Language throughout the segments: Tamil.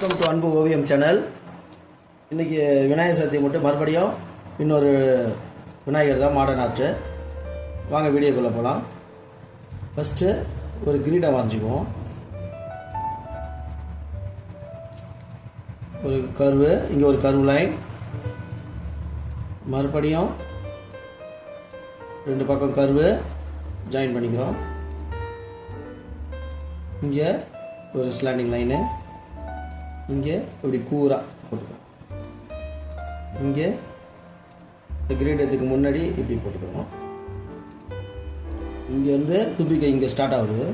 வெல்கம் டு அன்பு ஓவியம் சேனல். இன்றைக்கி விநாயகர் சதுர்த்தி மட்டும் மறுபடியும் இன்னொரு விநாயகர் தான் மாடர்ன் ஆர்ட்டு. வாங்க வீடியோக்குள்ளே போகலாம். ஃபஸ்ட்டு ஒரு கிரீடம் வரைஞ்சிக்குவோம். ஒரு கர்வு, இங்கே ஒரு கர்வ் லைன், மறுபடியும் ரெண்டு பக்கம் கர்வு ஜாயின் பண்ணிக்கிறோம். இங்கே ஒரு ஸ்லாண்டிங் லைனு, இங்கே இப்படி கூரா போட்டுக்கிறோம். இங்கே இந்த கிரீடத்துக்கு முன்னாடி இப்படி போட்டுக்கிறோம். இங்கே வந்து தும்பிக்கை இங்கே ஸ்டார்ட் ஆகுது,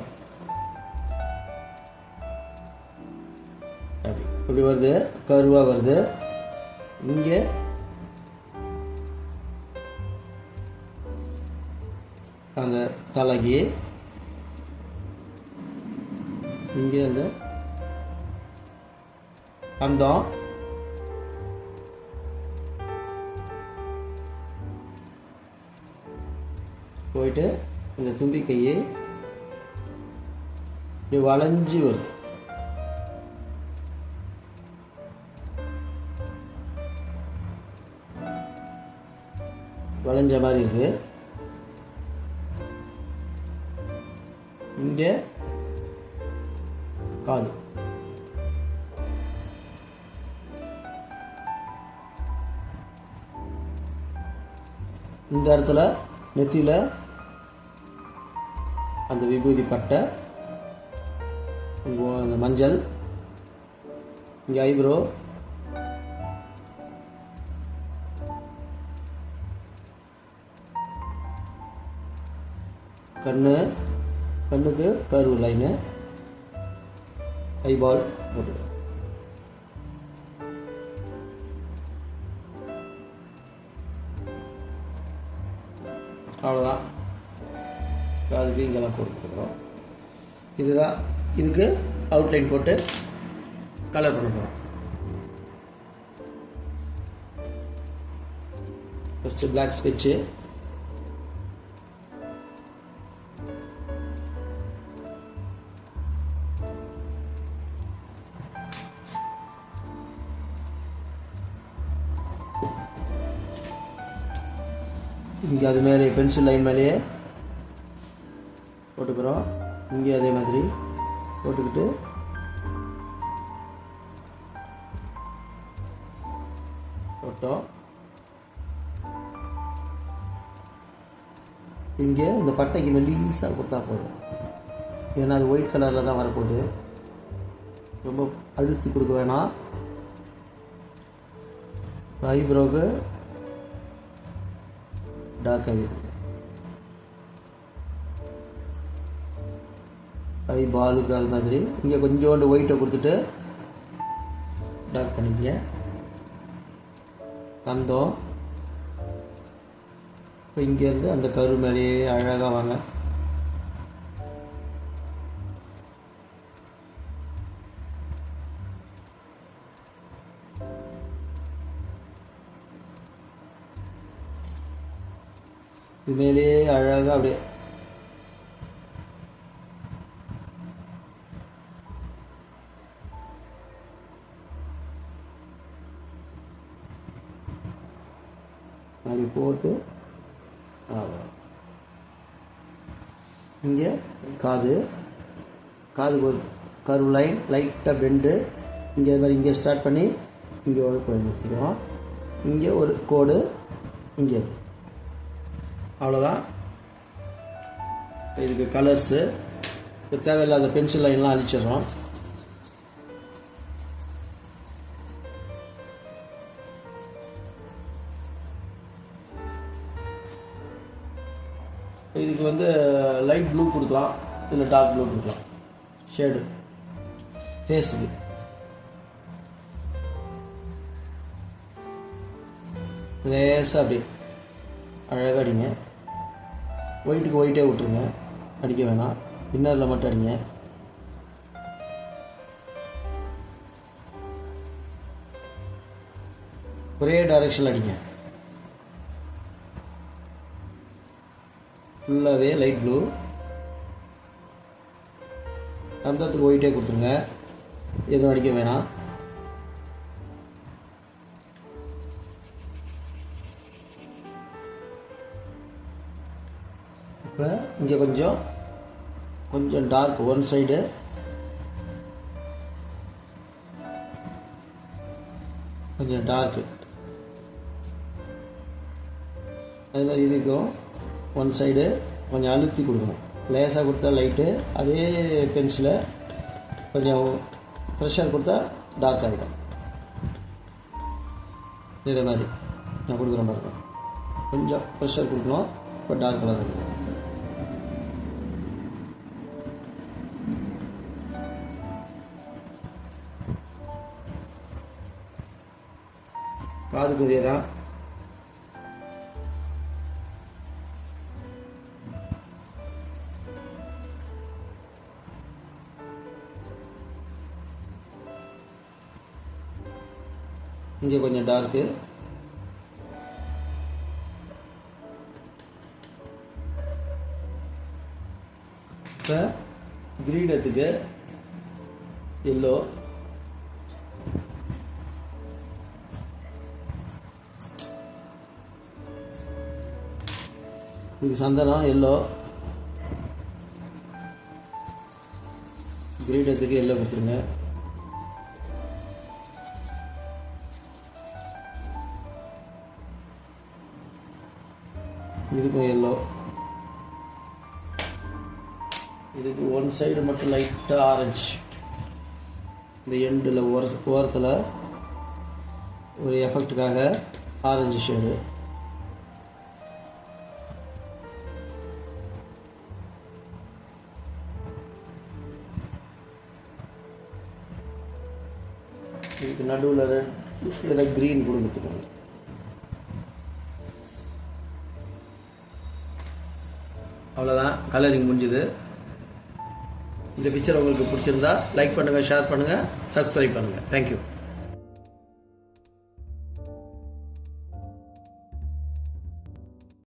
அப்படி இப்படி வருது, கருவாக வருது. இங்கே அந்த தலைக்கு, இங்கே அந்த அந்தம், போயிட்டு இந்த தும்பிக்கையை இப்படி வளைஞ்சி வருது. வளைஞ்ச மாதிரி இருக்கு. இங்கே காது, இந்த இடத்துல நெத்தியில் அந்த விபூதி பட்டை, அந்த மஞ்சள், இங்கே ஐப்ரோ, கண்ணுக்கு கருவு லைனு, ஐபால் போட்டு, அவ்வளோதான். அதுக்கு இங்கெல்லாம் கொடுத்துருக்குறோம். இதுதான், இதுக்கு அவுட்லைன் போட்டு கலர் பண்ண போகிறோம். ஃபஸ்ட்டு பிளாக் ஸ்கெட்சு, இங்கே அது மேலே பென்சில் லைன் மேலேயே போட்டுக்கிறோம். இங்கே அதே மாதிரி போட்டுக்கிட்டு போட்டோம். இங்கே இந்த பட்டைக்கு மெல்லீஸாக கொடுத்தா போதும், ஏன்னா அது ஒயிட் கலரில் தான் வரப்போகுது. ரொம்ப அழுத்தி கொடுக்க வேணாம். ஐப்ரோவுக்கு டார்க்காக இருக்குது, ஐ பாலுக்கு அது மாதிரி. இங்கே கொஞ்சோண்டு ஒயிட்டை கொடுத்துட்டு டார்க் பண்ணிக்க. தந்தோம். இப்போ இங்கேருந்து அந்த கரு மேலேயே அழகாக வாங்க. இது மேலேயே அழகாக அப்படியே அப்படி போட்டு இங்கே காதுக்கு ஒரு கர்வ் லைன், லைட்டாக பெண்டு, இங்கே மாதிரி இங்கே ஸ்டார்ட் பண்ணி இங்கே ஒரு கோடு முடிச்சுக்கிறோம். இங்கே ஒரு கோடு, இங்கே, அவ்வளோதான். இதுக்கு கலர்ஸு, இப்போ தேவையில்லாத பென்சில் லைன்லாம் அழிச்சிடுறோம். இதுக்கு வந்து லைட் ப்ளூ கொடுக்கலாம், இல்லை டார்க் ப்ளூ கொடுக்கலாம். ஷேடு ஃபேஸுக்கு லேசாக அப்படி அழகாக அடிங்க. ஒயிட்டுக்கு ஒயிட்டே விட்டுருங்க, அடிக்க வேணாம். இன்னரில் மட்டும் அடிங்க. ஒரே டைரக்ஷனில் அடிங்க. ஃபுல்லாகவே லைட் ப்ளூ. தந்தத்துக்கு ஒயிட்டே கொடுத்துருங்க, எதுவும் அடிக்க வேணாம். இப்போ இங்கே கொஞ்சம் டார்க் ஒன் சைடு, கொஞ்சம் டார்க்கு. அது மாதிரி இதுக்கும் ஒன் சைடு கொஞ்சம் அழுத்தி கொடுக்கணும். லேசாக கொடுத்தா லைட்டு, அதே பென்சிலை கொஞ்சம் ப்ரெஷர் கொடுத்தா டார்க் ஆகிடும். இதே மாதிரி நான் கொடுக்குற மாதிரி இருக்கும். கொஞ்சம் ப்ரெஷர் கொடுக்கணும், இப்போ டார்க் கலர் இருக்கும். காதுக்கு இதே தான். இங்கே கொஞ்சம் டார்க்கு, இப்போ கிரீடத்துக்கு எல்லோ, இதுக்கு சந்தனம் எல்லோ, கிரீடத்துக்கு எல்லோ கொடுத்துருங்க. இதுக்கும் எல்லோ. இதுக்கு ஒன் சைடு மட்டும் லைட்டாக ஆரஞ்சு, இந்த எண்டில் ஓரத்தில் ஒரு எஃபெக்டுக்காக ஆரஞ்சு ஷேடு. இதுக்கு நடுவில் ரெட், இதில் க்ரீன் கொடுத்துருக்காங்க. அவ்வளோதான், கலரிங் முடிஞ்சுது. இந்த பிக்சர் உங்களுக்கு பிடிச்சிருந்தா லைக் பண்ணுங்கள், ஷேர் பண்ணுங்கள், சப்ஸ்கிரைப் பண்ணுங்கள். தேங்க்யூ.